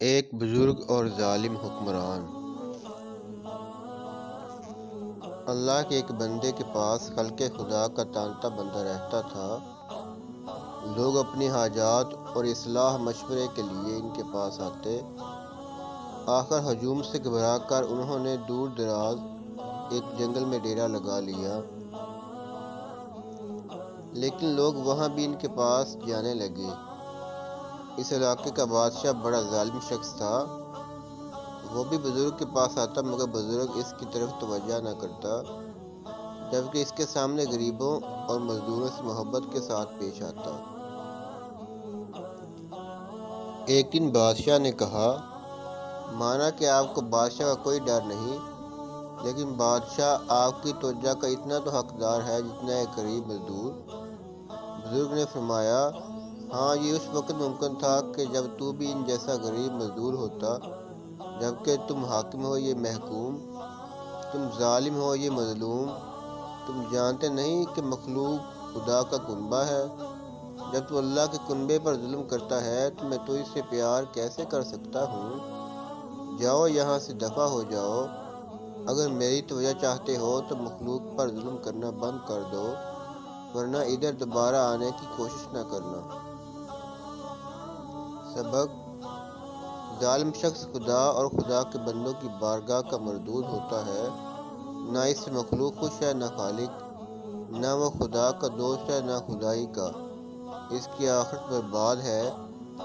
ایک بزرگ اور ظالم حکمران۔ اللہ کے ایک بندے کے پاس خلق خدا کا تانتا بندہ رہتا تھا۔ لوگ اپنی حاجات اور اصلاح مشورے کے لیے ان کے پاس آتے۔ آخر ہجوم سے گھبرا کر انہوں نے دور دراز ایک جنگل میں ڈیرا لگا لیا، لیکن لوگ وہاں بھی ان کے پاس جانے لگے۔ اس علاقے کا بادشاہ بڑا ظالم شخص تھا۔ وہ بھی بزرگ کے پاس آتا، مگر بزرگ اس کی طرف توجہ نہ کرتا، جبکہ اس کے سامنے غریبوں اور مزدوروں سے محبت کے ساتھ پیش آتا۔ ایک دن بادشاہ نے کہا، مانا کہ آپ کو بادشاہ کا کوئی ڈر نہیں، لیکن بادشاہ آپ کی توجہ کا اتنا تو حقدار ہے جتنا ایک غریب مزدور۔ بزرگ نے فرمایا، ہاں، یہ اس وقت ممکن تھا کہ جب تو بھی ان جیسا غریب مزدور ہوتا، جبکہ تم حاکم ہو یہ محکوم، تم ظالم ہو یہ مظلوم۔ تم جانتے نہیں کہ مخلوق خدا کا کنبہ ہے؟ جب تو اللہ کے کنبے پر ظلم کرتا ہے تو میں تو اس سے پیار کیسے کر سکتا ہوں؟ جاؤ، یہاں سے دفع ہو جاؤ۔ اگر میری توجہ چاہتے ہو تو مخلوق پر ظلم کرنا بند کر دو، ورنہ ادھر دوبارہ آنے کی کوشش نہ کرنا۔ سبق: ظالم شخص خدا اور خدا کے بندوں کی بارگاہ کا مردود ہوتا ہے۔ نہ اس سے مخلوق خوش ہے، نہ خالق۔ نہ وہ خدا کا دوست ہے، نہ خدائی کا۔ اس کی آخرت برباد ہے،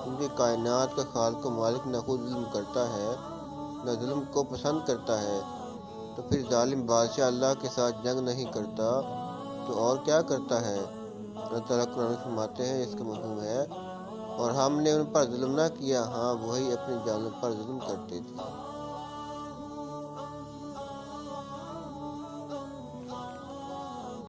کیونکہ کائنات کا خالق و مالک نہ خود ظلم کرتا ہے، نہ ظلم کو پسند کرتا ہے۔ تو پھر ظالم بادشاہ اللہ کے ساتھ جنگ نہیں کرتا تو اور کیا کرتا ہے؟ اللہ تعالیٰ قرآن فرماتے ہیں، اس کا مفہوم ہے، اور ہم نے ان پر ظلم نہ کیا، ہاں وہی اپنی جانوں پر ظلم کرتے تھے۔